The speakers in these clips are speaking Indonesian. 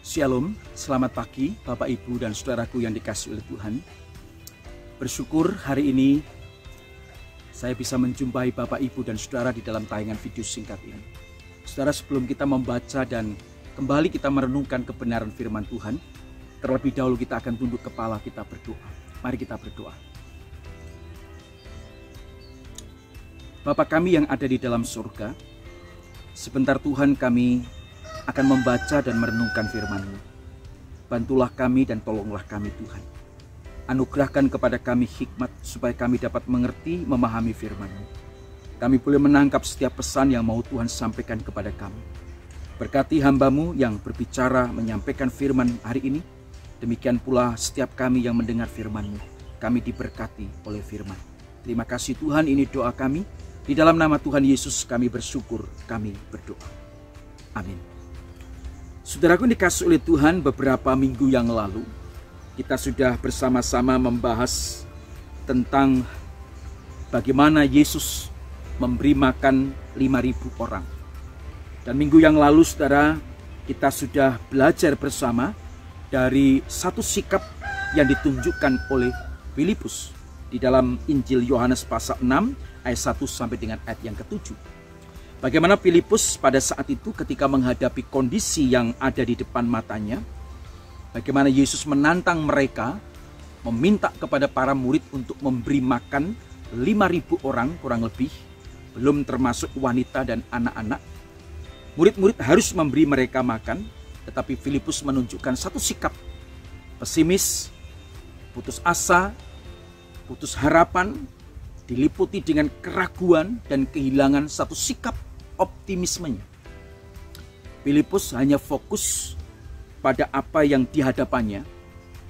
Shalom, selamat pagi Bapak Ibu dan saudaraku yang dikasihi oleh Tuhan. Bersyukur hari ini saya bisa menjumpai Bapak Ibu dan saudara di dalam tayangan video singkat ini. Saudara, sebelum kita membaca dan kembali kita merenungkan kebenaran firman Tuhan, terlebih dahulu kita akan tunduk kepala, kita berdoa. Mari kita berdoa. Bapa kami yang ada di dalam surga, sebentar Tuhan kami akan membaca dan merenungkan firman-Mu. Bantulah kami dan tolonglah kami Tuhan. Anugerahkan kepada kami hikmat supaya kami dapat mengerti, memahami firman-Mu. Kami boleh menangkap setiap pesan yang mau Tuhan sampaikan kepada kami. Berkati hamba-Mu yang berbicara, menyampaikan firman hari ini. Demikian pula setiap kami yang mendengar firman-Mu. Kami diberkati oleh firman. Terima kasih Tuhan, ini doa kami. Di dalam nama Tuhan Yesus kami bersyukur, kami berdoa. Amin. Saudaraku dikasihi oleh Tuhan, beberapa minggu yang lalu kita sudah bersama-sama membahas tentang bagaimana Yesus memberi makan 5.000 orang. Dan minggu yang lalu saudara, kita sudah belajar bersama dari satu sikap yang ditunjukkan oleh Filipus di dalam Injil Yohanes pasal 6 ayat 1 sampai dengan ayat yang ke-7. Bagaimana Filipus pada saat itu ketika menghadapi kondisi yang ada di depan matanya, bagaimana Yesus menantang mereka, meminta kepada para murid untuk memberi makan 5.000 orang kurang lebih, belum termasuk wanita dan anak-anak. Murid-murid harus memberi mereka makan, tetapi Filipus menunjukkan satu sikap pesimis, putus asa, putus harapan, diliputi dengan keraguan dan kehilangan satu sikap optimismenya. Filipus hanya fokus pada apa yang dihadapannya.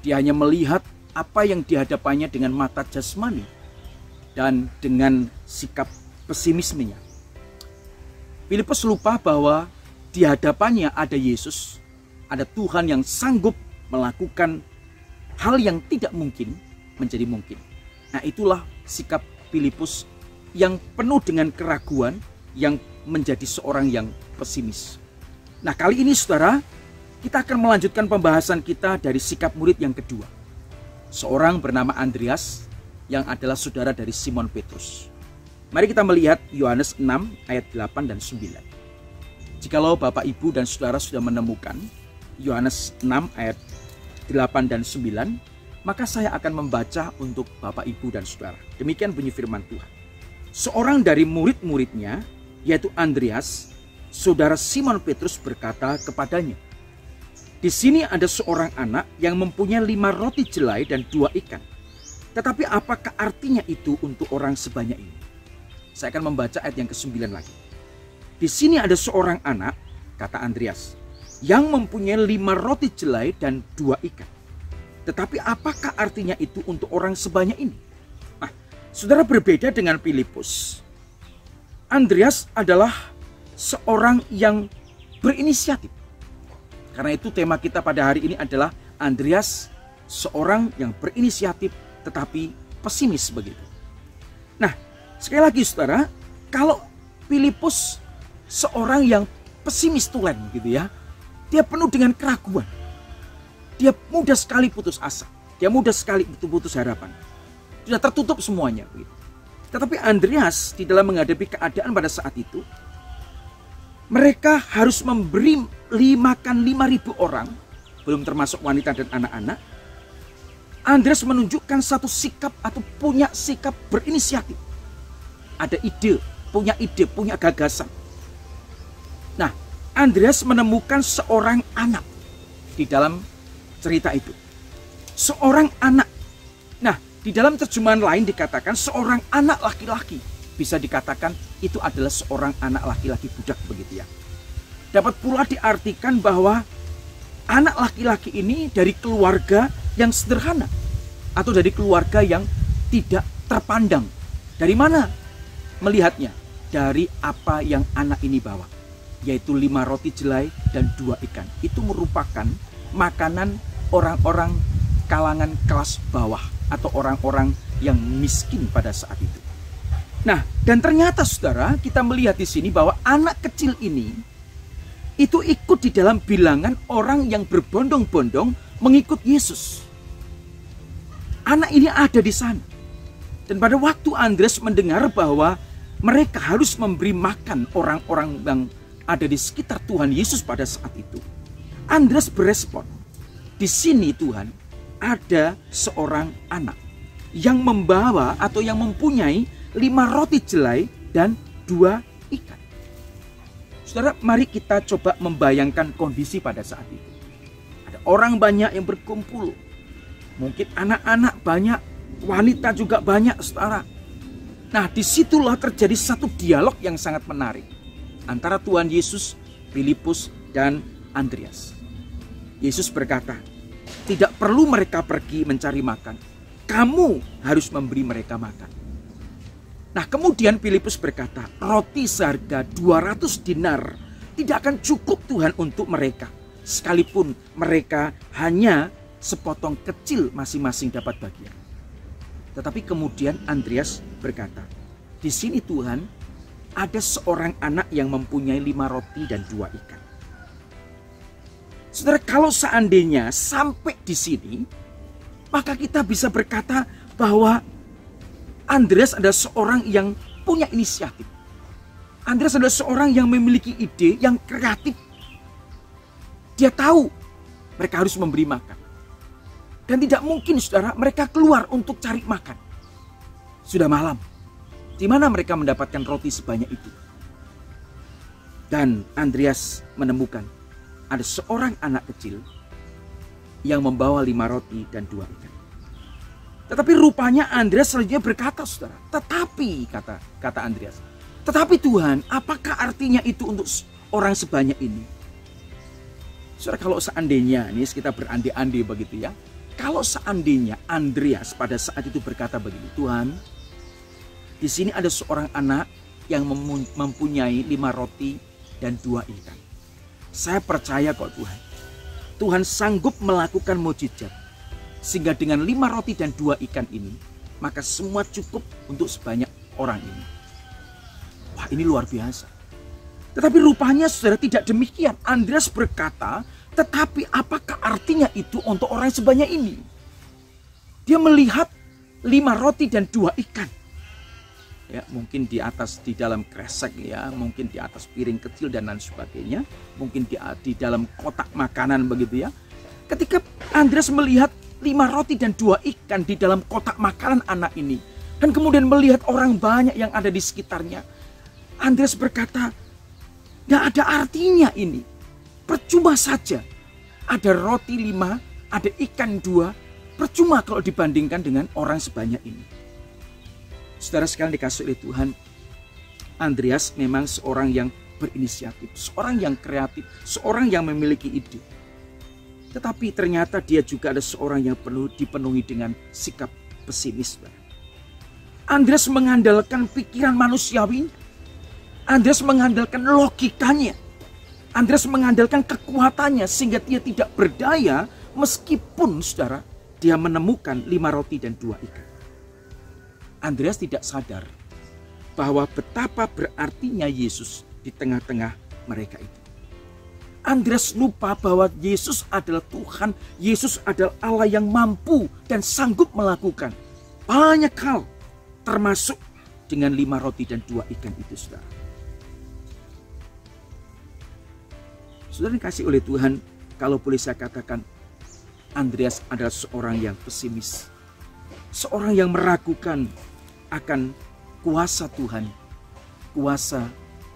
Dia hanya melihat apa yang dihadapannya dengan mata jasmani dan dengan sikap pesimismenya. Filipus lupa bahwa di hadapannya ada Yesus, ada Tuhan yang sanggup melakukan hal yang tidak mungkin menjadi mungkin. Nah, itulah sikap Filipus yang penuh dengan keraguan, yang menjadi seorang yang pesimis. Nah, kali ini saudara, kita akan melanjutkan pembahasan kita dari sikap murid yang kedua. Seorang bernama Andreas yang adalah saudara dari Simon Petrus. Mari kita melihat Yohanes 6 ayat 8 dan 9. Jikalau Bapak Ibu dan saudara sudah menemukan Yohanes 6 ayat 8 dan 9, maka saya akan membaca untuk Bapak Ibu dan saudara. Demikian bunyi firman Tuhan. Seorang dari murid-muridnya, yaitu Andreas, saudara Simon Petrus, berkata kepadanya, "Di sini ada seorang anak yang mempunyai 5 roti jelai dan 2 ikan. Tetapi apakah artinya itu untuk orang sebanyak ini?" Saya akan membaca ayat yang ke-9 lagi. "Di sini ada seorang anak," kata Andreas, "yang mempunyai 5 roti jelai dan 2 ikan. Tetapi apakah artinya itu untuk orang sebanyak ini?" Nah, saudara, berbeda dengan Filipus, Andreas adalah seorang yang berinisiatif. Karena itu tema kita pada hari ini adalah Andreas, seorang yang berinisiatif tetapi pesimis begitu. Nah, sekali lagi saudara, kalau Filipus seorang yang pesimis tulen gitu ya, dia penuh dengan keraguan. Dia mudah sekali putus asa. Dia mudah sekali putus harapan. Sudah tertutup semuanya begitu. Tetapi Andreas di dalam menghadapi keadaan pada saat itu, mereka harus memberi makan 5.000 orang, belum termasuk wanita dan anak-anak. Andreas menunjukkan satu sikap atau punya sikap berinisiatif. Ada ide, punya gagasan. Nah, Andreas menemukan seorang anak di dalam cerita itu. Seorang anak. Nah, di dalam terjemahan lain dikatakan seorang anak laki-laki. Bisa dikatakan itu adalah seorang anak laki-laki budak begitu ya. Dapat pula diartikan bahwa anak laki-laki ini dari keluarga yang sederhana. Atau dari keluarga yang tidak terpandang. Dari mana melihatnya? Dari apa yang anak ini bawa. Yaitu 5 roti jelai dan 2 ikan. Itu merupakan makanan orang-orang kalangan kelas bawah. Atau orang-orang yang miskin pada saat itu. Nah, dan ternyata saudara, kita melihat di sini bahwa anak kecil ini itu ikut di dalam bilangan orang yang berbondong-bondong mengikut Yesus. Anak ini ada di sana. Dan pada waktu Andreas mendengar bahwa mereka harus memberi makan orang-orang yang ada di sekitar Tuhan Yesus pada saat itu, Andreas berespon, di sini Tuhan ada seorang anak yang membawa atau yang mempunyai 5 roti jelai dan 2 ikan. Saudara, mari kita coba membayangkan kondisi pada saat itu. Ada orang banyak yang berkumpul. Mungkin anak-anak banyak, wanita juga banyak, saudara. Nah, disitulah terjadi satu dialog yang sangat menarik antara Tuhan Yesus, Filipus, dan Andreas. Yesus berkata, tidak perlu mereka pergi mencari makan. Kamu harus memberi mereka makan. Nah, kemudian Filipus berkata, roti seharga 200 dinar tidak akan cukup Tuhan untuk mereka. Sekalipun mereka hanya sepotong kecil masing-masing dapat bagian. Tetapi kemudian Andreas berkata, di sini Tuhan ada seorang anak yang mempunyai 5 roti dan 2 ikan. Saudara, kalau seandainya sampai di sini, maka kita bisa berkata bahwa Andreas adalah seorang yang punya inisiatif. Andreas adalah seorang yang memiliki ide, yang kreatif. Dia tahu mereka harus memberi makan. Dan tidak mungkin, saudara, mereka keluar untuk cari makan. Sudah malam. Di mana mereka mendapatkan roti sebanyak itu? Dan Andreas menemukan ada seorang anak kecil yang membawa 5 roti dan 2 ikan. Tetapi rupanya Andreas selanjutnya berkata, saudara, tetapi, kata Andreas, tetapi Tuhan, apakah artinya itu untuk orang sebanyak ini? Saudara, kalau seandainya, ini kita berandai-andai begitu ya, kalau seandainya Andreas pada saat itu berkata begini, Tuhan, di sini ada seorang anak yang mempunyai 5 roti dan 2 ikan. Saya percaya kok Tuhan. Tuhan sanggup melakukan mukjizat. Sehingga dengan 5 roti dan 2 ikan ini, maka semua cukup untuk sebanyak orang ini. Wah, ini luar biasa. Tetapi rupanya saudara tidak demikian. Andreas berkata, tetapi apakah artinya itu untuk orang sebanyak ini? Dia melihat 5 roti dan 2 ikan. Ya, mungkin di dalam kresek ya, mungkin di atas piring kecil dan lain sebagainya, mungkin di dalam kotak makanan begitu ya. Ketika Andreas melihat 5 roti dan 2 ikan di dalam kotak makanan anak ini, dan kemudian melihat orang banyak yang ada di sekitarnya, Andreas berkata, tidak ada artinya ini. Percuma saja. Ada roti 5, ada ikan 2, percuma kalau dibandingkan dengan orang sebanyak ini. Saudara sekalian dikasih oleh Tuhan, Andreas memang seorang yang berinisiatif, seorang yang kreatif, seorang yang memiliki ide. Tetapi ternyata dia juga ada seorang yang dipenuhi dengan sikap pesimis. Andreas mengandalkan pikiran manusiawi, Andreas mengandalkan logikanya, Andreas mengandalkan kekuatannya sehingga dia tidak berdaya meskipun saudara dia menemukan 5 roti dan 2 ikan. Andreas tidak sadar bahwa betapa berartinya Yesus di tengah-tengah mereka itu. Andreas lupa bahwa Yesus adalah Tuhan, Yesus adalah Allah yang mampu dan sanggup melakukan banyak hal, termasuk dengan 5 roti dan 2 ikan itu, saudara. Saudara dikasih oleh Tuhan, kalau boleh saya katakan, Andreas adalah seorang yang pesimis. Seorang yang meragukan akan kuasa Tuhan, kuasa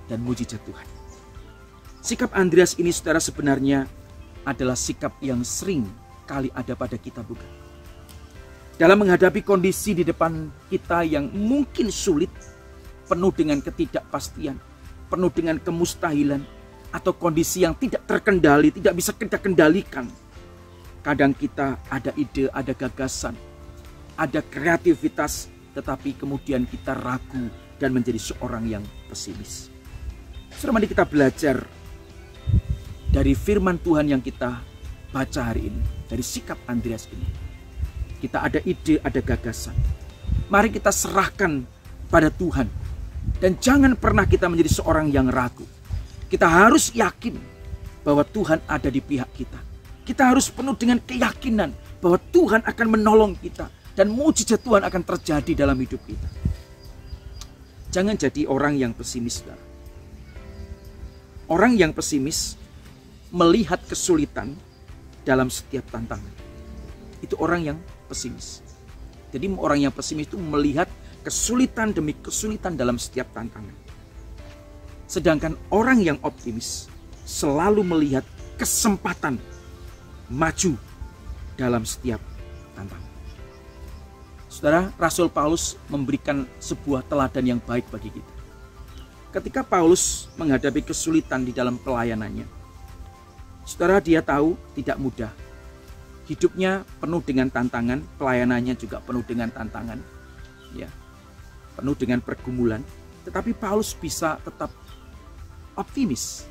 dan mujizat Tuhan. Sikap Andreas ini saudara sebenarnya adalah sikap yang sering kali ada pada kita, bukan? Dalam menghadapi kondisi di depan kita yang mungkin sulit, penuh dengan ketidakpastian, penuh dengan kemustahilan, atau kondisi yang tidak terkendali, tidak bisa kita kendalikan. Kadang kita ada ide, ada gagasan, ada kreativitas, tetapi kemudian kita ragu dan menjadi seorang yang pesimis. Saudara, mari kita belajar dari firman Tuhan yang kita baca hari ini, dari sikap Andreas ini. Kita ada ide, ada gagasan. Mari kita serahkan pada Tuhan. Dan jangan pernah kita menjadi seorang yang ragu. Kita harus yakin bahwa Tuhan ada di pihak kita. Kita harus penuh dengan keyakinan bahwa Tuhan akan menolong kita dan mujizat Tuhan akan terjadi dalam hidup kita. Jangan jadi orang yang pesimis, saudara. Orang yang pesimis melihat kesulitan dalam setiap tantangan. Itu orang yang pesimis. Jadi orang yang pesimis itu melihat kesulitan demi kesulitan dalam setiap tantangan. Sedangkan orang yang optimis selalu melihat kesempatan maju dalam setiap tantangan. Saudara, Rasul Paulus memberikan sebuah teladan yang baik bagi kita. Ketika Paulus menghadapi kesulitan di dalam pelayanannya, saudara, dia tahu tidak mudah. Hidupnya penuh dengan tantangan, pelayanannya juga penuh dengan tantangan, ya, penuh dengan pergumulan. Tetapi Paulus bisa tetap optimis.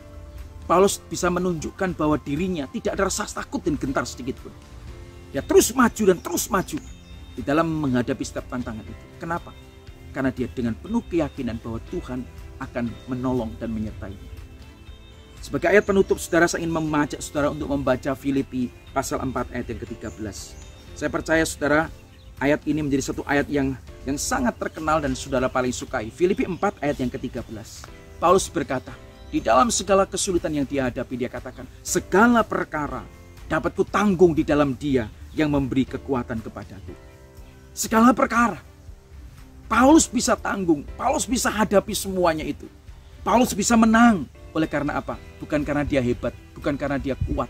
Paulus bisa menunjukkan bahwa dirinya tidak ada rasa takut dan gentar sedikit pun. Dia terus maju dan terus maju di dalam menghadapi setiap tantangan itu. Kenapa? Karena dia dengan penuh keyakinan bahwa Tuhan akan menolong dan menyertainya. Sebagai ayat penutup, saudara, saya ingin mengajak saudara untuk membaca Filipi pasal 4 ayat yang ke-13. Saya percaya saudara, ayat ini menjadi satu ayat yang sangat terkenal dan saudara paling sukai. Filipi 4 ayat yang ke-13. Paulus berkata, di dalam segala kesulitan yang dia hadapi, dia katakan, segala perkara dapat kutanggung di dalam Dia yang memberi kekuatan kepadaku. Segala perkara Paulus bisa tanggung, Paulus bisa hadapi semuanya itu. Paulus bisa menang. Oleh karena apa? Bukan karena dia hebat, bukan karena dia kuat,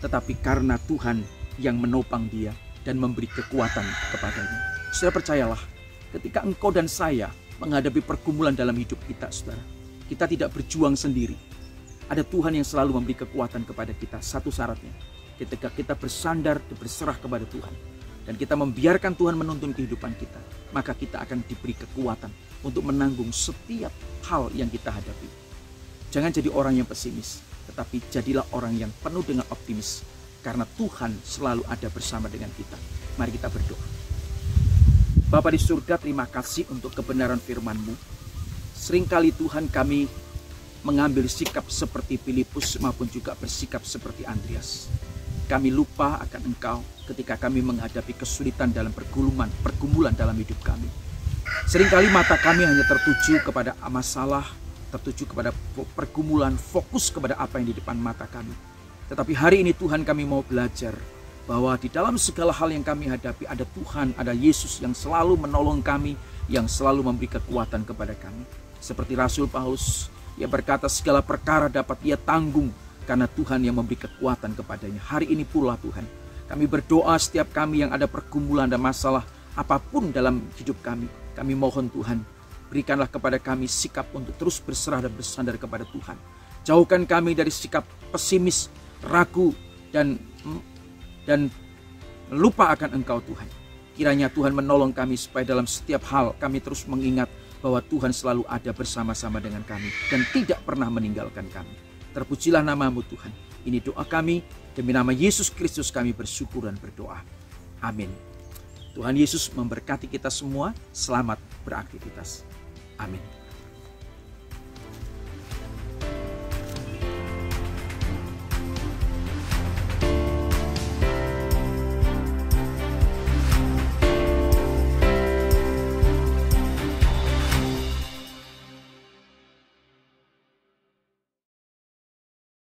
tetapi karena Tuhan yang menopang dia dan memberi kekuatan kepadanya. Saudara, percayalah, ketika engkau dan saya menghadapi pergumulan dalam hidup kita, saudara, kita tidak berjuang sendiri. Ada Tuhan yang selalu memberi kekuatan kepada kita. Satu syaratnya, ketika kita bersandar dan berserah kepada Tuhan, dan kita membiarkan Tuhan menuntun kehidupan kita, maka kita akan diberi kekuatan untuk menanggung setiap hal yang kita hadapi. Jangan jadi orang yang pesimis, tetapi jadilah orang yang penuh dengan optimis, karena Tuhan selalu ada bersama dengan kita. Mari kita berdoa. Bapa di surga, terima kasih untuk kebenaran firman-Mu. Seringkali Tuhan kami mengambil sikap seperti Filipus maupun juga bersikap seperti Andreas. Kami lupa akan Engkau ketika kami menghadapi kesulitan dalam pergumulan dalam hidup kami. Seringkali mata kami hanya tertuju kepada masalah, tertuju kepada pergumulan, fokus kepada apa yang di depan mata kami. Tetapi hari ini Tuhan, kami mau belajar bahwa di dalam segala hal yang kami hadapi ada Tuhan, ada Yesus yang selalu menolong kami, yang selalu memberi kekuatan kepada kami. Seperti Rasul Paulus, ia berkata segala perkara dapat ia tanggung karena Tuhan yang memberi kekuatan kepadanya. Hari ini pula Tuhan, kami berdoa setiap kami yang ada pergumulan dan masalah apapun dalam hidup kami. Kami mohon Tuhan, berikanlah kepada kami sikap untuk terus berserah dan bersandar kepada Tuhan. Jauhkan kami dari sikap pesimis, ragu, dan lupa akan Engkau Tuhan. Kiranya Tuhan menolong kami supaya dalam setiap hal kami terus mengingat bahwa Tuhan selalu ada bersama-sama dengan kami dan tidak pernah meninggalkan kami. Terpujilah nama-Mu Tuhan. Ini doa kami, demi nama Yesus Kristus kami bersyukur dan berdoa. Amin. Tuhan Yesus memberkati kita semua. Selamat beraktivitas. Amin.